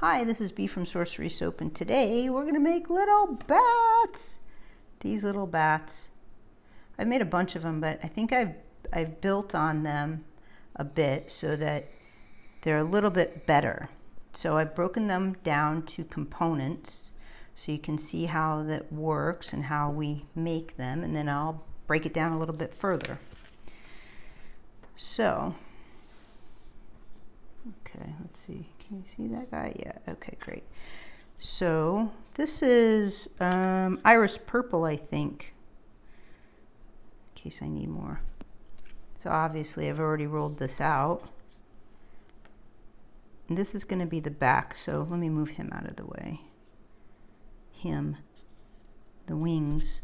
Hi, this is Bee from Sorcery Soap, and today we're gonna make little bats. These little bats. I've made a bunch of them, but I think I've built on them a bit so that they're a little bit better. So I've broken them down to components so you can see how that works and how we make them, and then I'll break it down a little bit further. So, okay, let's see. Can you see that guy? Yeah, okay, great. So this is iris purple, I think, in case I need more. So obviously I've already rolled this out. And this is going to be the back, so let me move him out of the way. The wings.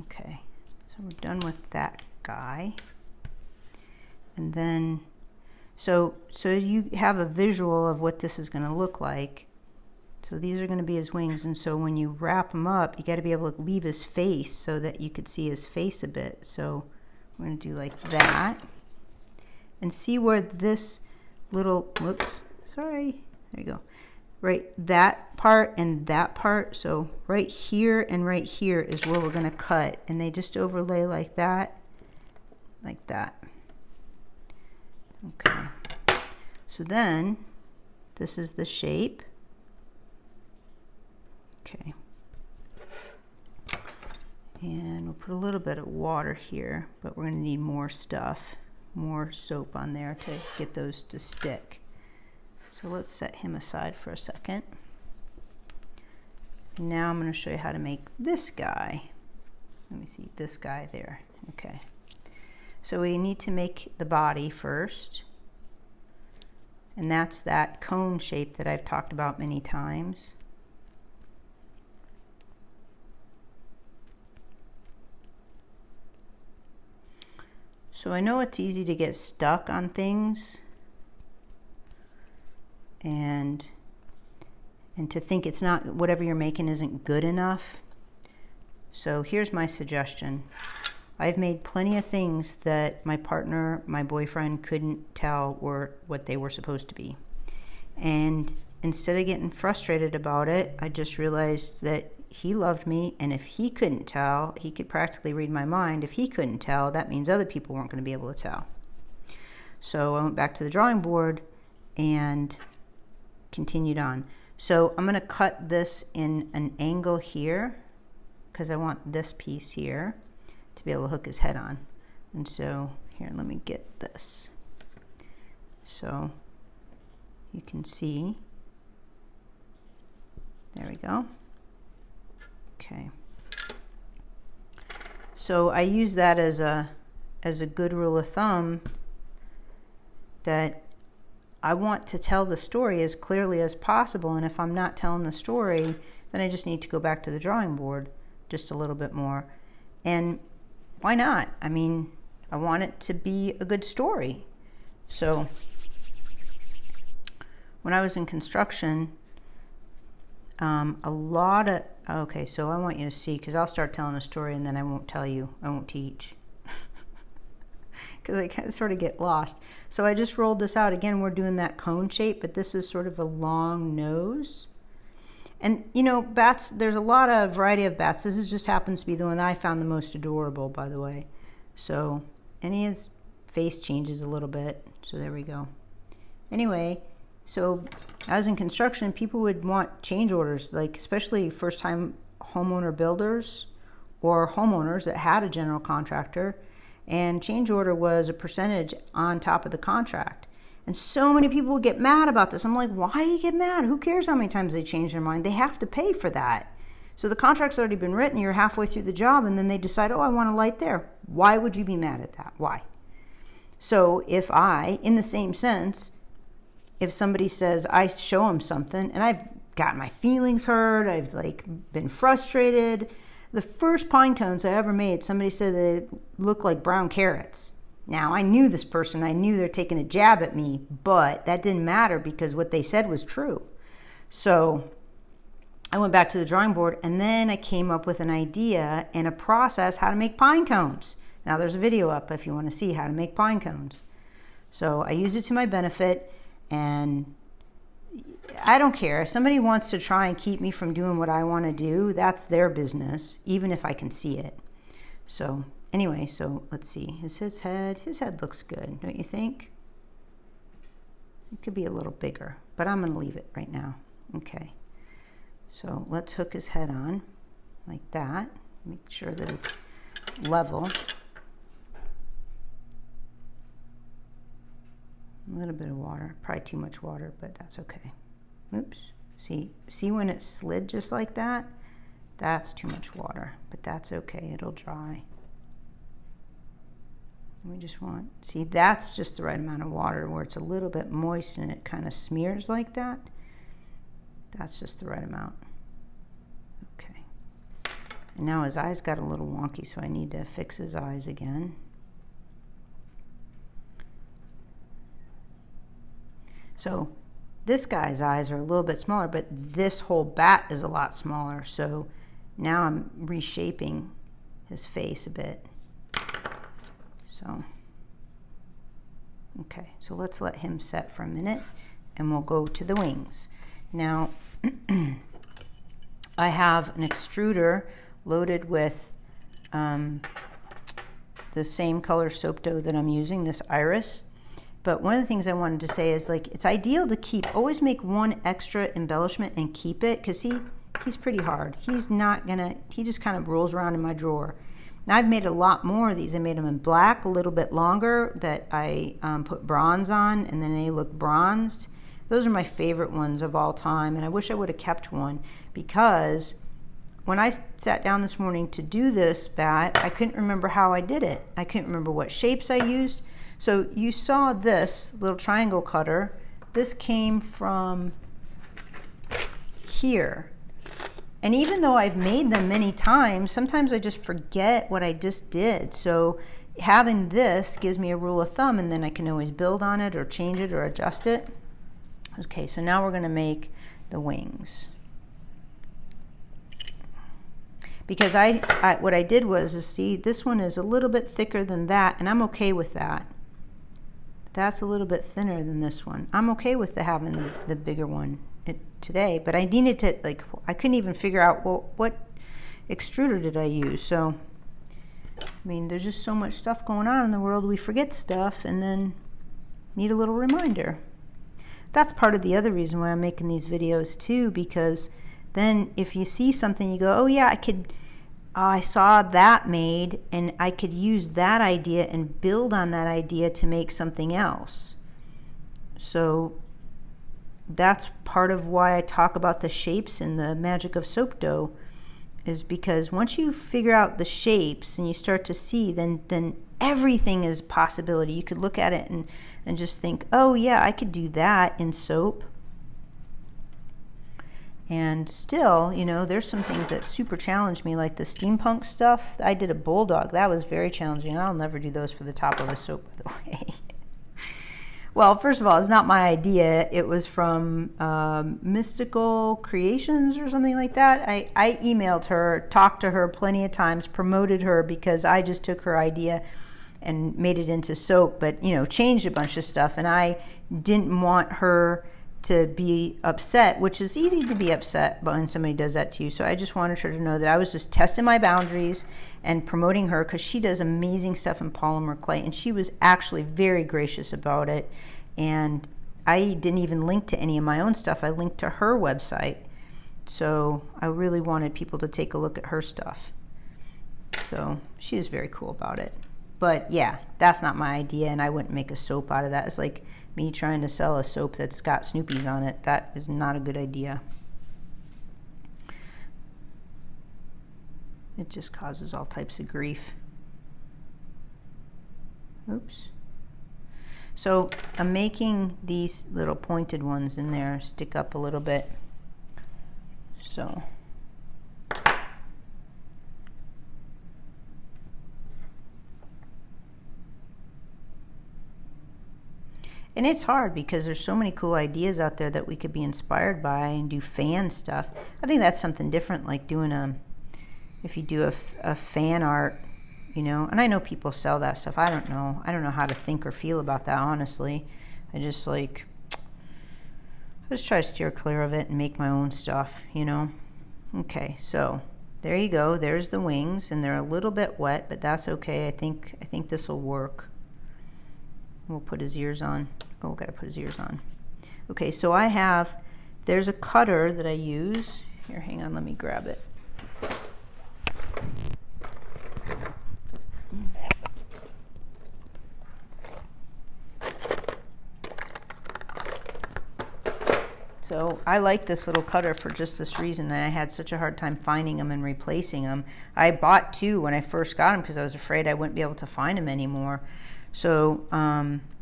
Okay, so we're done with that guy. And then so you have a visual of what this is going to look like. So these are going to be his wings, and so when you wrap him up, you got to be able to leave his face so that you could see his face a bit. So we're going to do like that, and see where this little, whoops, sorry, there you go, right, that part and that part. So right here and right here is where we're going to cut, and they just overlay like that, like that. Okay, so then this is the shape. Okay, and we'll put a little bit of water here, but we're going to need more stuff, more soap on there to get those to stick. So let's set him aside for a second. Now I'm going to show you how to make this guy. Let me see, this guy there. Okay. So we need to make the body first, and that's that cone shape that I've talked about many times. So I know it's easy to get stuck on things and to think it's not, whatever you're making isn't good enough. So here's my suggestion. I've made plenty of things that my partner, my boyfriend, couldn't tell were what they were supposed to be. And instead of getting frustrated about it, I just realized that he loved me, and if he couldn't tell, he could practically read my mind. If he couldn't tell, that means other people weren't going to be able to tell. So I went back to the drawing board and continued on. So I'm going to cut this in an angle here because I want this piece here to be able to hook his head on. And so here, let me get this. So you can see, there we go. Okay. So I use that as a good rule of thumb, that I want to tell the story as clearly as possible, and if I'm not telling the story, then I just need to go back to the drawing board just a little bit more. And why not? I mean, I want it to be a good story. So when I was in construction, a lot of, okay, so I want you to see, because I'll start telling a story and then I won't tell you, I won't teach, because I kind of sort of get lost. So I just rolled this out. Again, we're doing that cone shape, but this is sort of a long nose. And you know, bats, there's a lot of variety of bats. This is just happens to be the one that I found the most adorable, by the way. So, and his face changes a little bit. So there we go. Anyway, so I was in construction, people would want change orders, like especially first time homeowner builders or homeowners that had a general contractor, and change order was a percentage on top of the contract. And so many people would get mad about this. I'm like, why do you get mad? Who cares how many times they change their mind? They have to pay for that. So the contract's already been written, you're halfway through the job, and then they decide, oh, I want a light there. Why would you be mad at that? Why? So if I, in the same sense, if somebody says, I show them something, and I've got my feelings hurt, I've like been frustrated. The first pine cones I ever made, somebody said they look like brown carrots. Now, I knew this person, I knew they're taking a jab at me, but that didn't matter because what they said was true. So I went back to the drawing board, and then I came up with an idea and a process how to make pine cones. Now there's a video up if you want to see how to make pine cones. So I used it to my benefit, and I don't care. If somebody wants to try and keep me from doing what I want to do, that's their business, even if I can see it. So anyway, so let's see. Is his head looks good, don't you think? It could be a little bigger, but I'm going to leave it right now. Okay. So let's hook his head on like that. Make sure that it's level. A little bit of water, probably too much water, but that's okay. Oops. See when it slid just like that? That's too much water, but that's okay. It'll dry. We just want, see, that's just the right amount of water where it's a little bit moist and it kind of smears like that. That's just the right amount. Okay. And now his eyes got a little wonky, so I need to fix his eyes again. So this guy's eyes are a little bit smaller, but this whole bat is a lot smaller. So now I'm reshaping his face a bit. So, okay, so let's let him set for a minute and we'll go to the wings. Now, I have an extruder loaded with the same color soap dough that I'm using, this iris. But one of the things I wanted to say is, like, it's ideal to always make one extra embellishment and keep it, because he's pretty hard. He's not gonna, he just kind of rolls around in my drawer. Now I've made a lot more of these. I made them in black, a little bit longer, that I put bronze on, and then they look bronzed. Those are my favorite ones of all time, and I wish I would have kept one, because when I sat down this morning to do this bat, I couldn't remember how I did it. I couldn't remember what shapes I used. So you saw this little triangle cutter. This came from here. And even though I've made them many times, sometimes I just forget what I just did. So having this gives me a rule of thumb, and then I can always build on it or change it or adjust it. Okay, so now we're gonna make the wings. Because what I did was, see, this one is a little bit thicker than that, and I'm okay with that. That's a little bit thinner than this one. I'm okay with having the bigger one today, but I needed to, like, I couldn't even figure out, well, what extruder did I use? So, I mean, there's just so much stuff going on in the world, we forget stuff and then need a little reminder. That's part of the other reason why I'm making these videos too, because then if you see something, you go, oh yeah, I saw that made, and I could use that idea and build on that idea to make something else. So that's part of why I talk about the shapes and the magic of soap dough, is because once you figure out the shapes and you start to see, then everything is possibility. You could look at it and just think, oh yeah, I could do that in soap. And still, you know, there's some things that super challenge me, like the steampunk stuff. I did a bulldog. That was very challenging. I'll never do those for the top of a soap, by the way. Well, first of all, it's not my idea. It was from Mystical Creations or something like that. I emailed her, talked to her plenty of times, promoted her, because I just took her idea and made it into soap, but, you know, changed a bunch of stuff. And I didn't want her to be upset, which is easy to be upset when somebody does that to you. So I just wanted her to know that I was just testing my boundaries and promoting her, because she does amazing stuff in polymer clay, and she was actually very gracious about it. And I didn't even link to any of my own stuff. I linked to her website. So I really wanted people to take a look at her stuff. So she was very cool about it. But yeah, that's not my idea, and I wouldn't make a soap out of that. It's like me trying to sell a soap that's got Snoopy's on it. That is not a good idea. It just causes all types of grief. Oops. So I'm making these little pointed ones in there stick up a little bit. So and it's hard because there's so many cool ideas out there that we could be inspired by and do fan stuff. I think that's something different, like doing if you do a fan art, you know, and I know people sell that stuff. I don't know how to think or feel about that, honestly. I just like, Just try to steer clear of it and make my own stuff, you know. Okay, so there you go. There's the wings, and they're a little bit wet, but that's okay. I think this will work. We'll put his ears on. Oh, gotta put his ears on. Okay, so there's a cutter that I use. Here, hang on, let me grab it. So I like this little cutter for just this reason, and I had such a hard time finding them and replacing them. I bought two when I first got them because I was afraid I wouldn't be able to find them anymore. So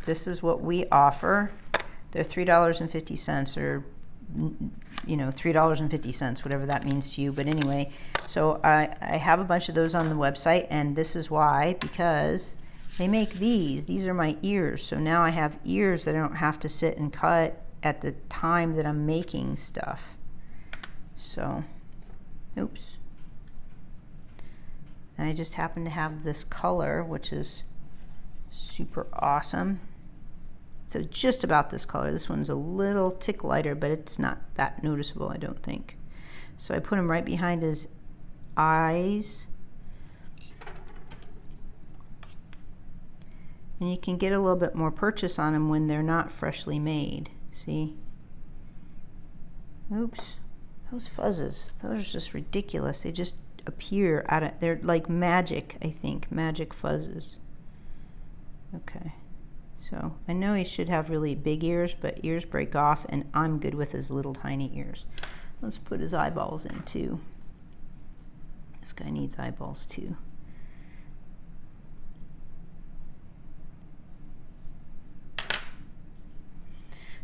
this is what we offer. They're $3.50, or you know, $3.50, whatever that means to you. But anyway, so I have a bunch of those on the website, and this is why, because they make these. These are my ears. So now I have ears that I don't have to sit and cut at the time that I'm making stuff. So, oops. And I just happen to have this color, which is super awesome. So just about this color. This one's a little tick lighter, but it's not that noticeable, I don't think. So I put him right behind his eyes. And you can get a little bit more purchase on them when they're not freshly made. See? Oops. Those fuzzes, those are just ridiculous. They just appear out of, they're like magic, I think. Magic fuzzes. Okay. So I know he should have really big ears, but ears break off, and I'm good with his little tiny ears. Let's put his eyeballs in too. This guy needs eyeballs too.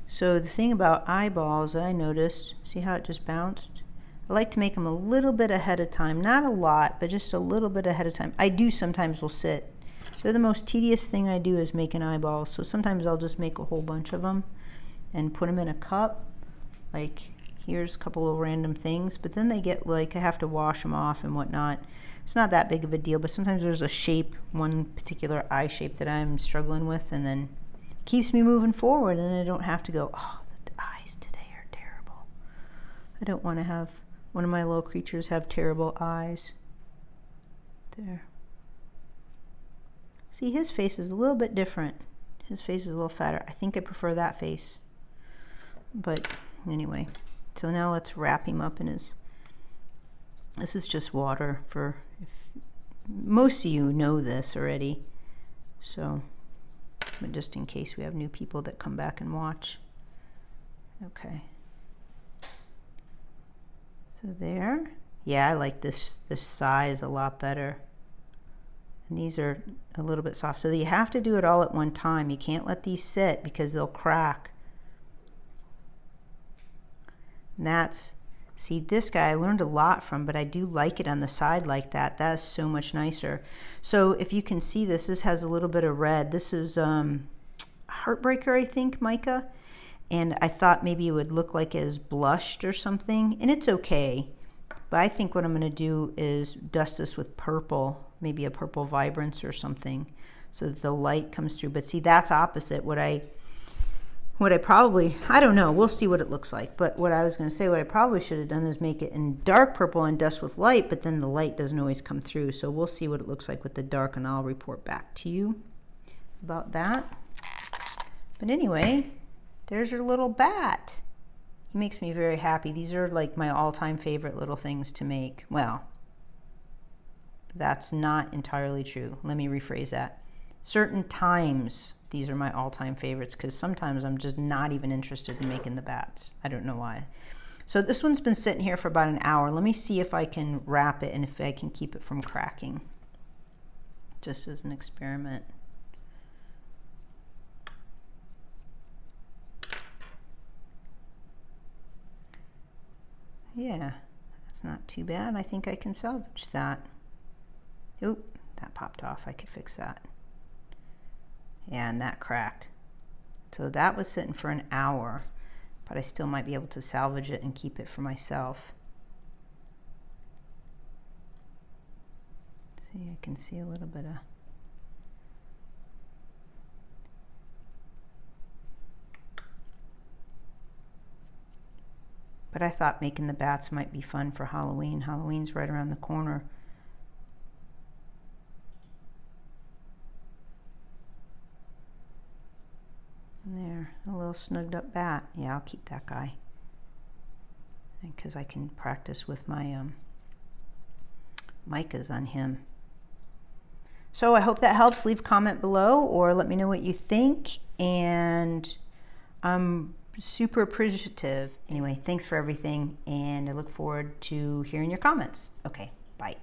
So the thing about eyeballs that I noticed, see how it just bounced? I like to make them a little bit ahead of time. Not a lot, but just a little bit ahead of time. I do sometimes will sit. They're the most tedious thing I do is making eyeballs. So sometimes I'll just make a whole bunch of them and put them in a cup. Like here's a couple of random things, but then they get like, I have to wash them off and whatnot. It's not that big of a deal, but sometimes there's a shape, one particular eye shape that I'm struggling with, and then keeps me moving forward, and I don't have to go, oh, the eyes today are terrible. I don't want to have one of my little creatures have terrible eyes. There. See, his face is a little bit different. His face is a little fatter. I think I prefer that face. But anyway, so now let's wrap him up in his, this is just water for, if most of you know this already. So, but just in case we have new people that come back and watch. Okay. So there. Yeah, I like this size a lot better. And these are a little bit soft. So you have to do it all at one time. You can't let these sit because they'll crack. And that's, see, this guy I learned a lot from, but I do like it on the side like that. That's so much nicer. So if you can see this has a little bit of red. This is Heartbreaker, I think, mica. And I thought maybe it would look like it is blushed or something. And it's okay. But I think what I'm going to do is dust this with purple, maybe a purple vibrance or something, so that the light comes through. But see, that's opposite. What I probably, I don't know, we'll see what it looks like. But what I was going to say, what I probably should have done is make it in dark purple and dust with light, but then the light doesn't always come through. So we'll see what it looks like with the dark, and I'll report back to you about that. But anyway, there's your little bat. He makes me very happy. These are like my all-time favorite little things to make. Well, that's not entirely true. Let me rephrase that. Certain times, these are my all-time favorites, because sometimes I'm just not even interested in making the bats. I don't know why. So this one's been sitting here for about an hour. Let me see if I can wrap it and if I can keep it from cracking, just as an experiment. Yeah, that's not too bad. I think I can salvage that. Oop, that popped off. I could fix that. Yeah, and that cracked. So that was sitting for an hour, but I still might be able to salvage it and keep it for myself. See, I can see a little bit of... But I thought making the bats might be fun for Halloween. Halloween's right around the corner. There, a little snugged up bat. Yeah, I'll keep that guy. Because I can practice with my micas on him. So I hope that helps. Leave a comment below or let me know what you think. And I'm super appreciative. Anyway, thanks for everything. And I look forward to hearing your comments. Okay, bye.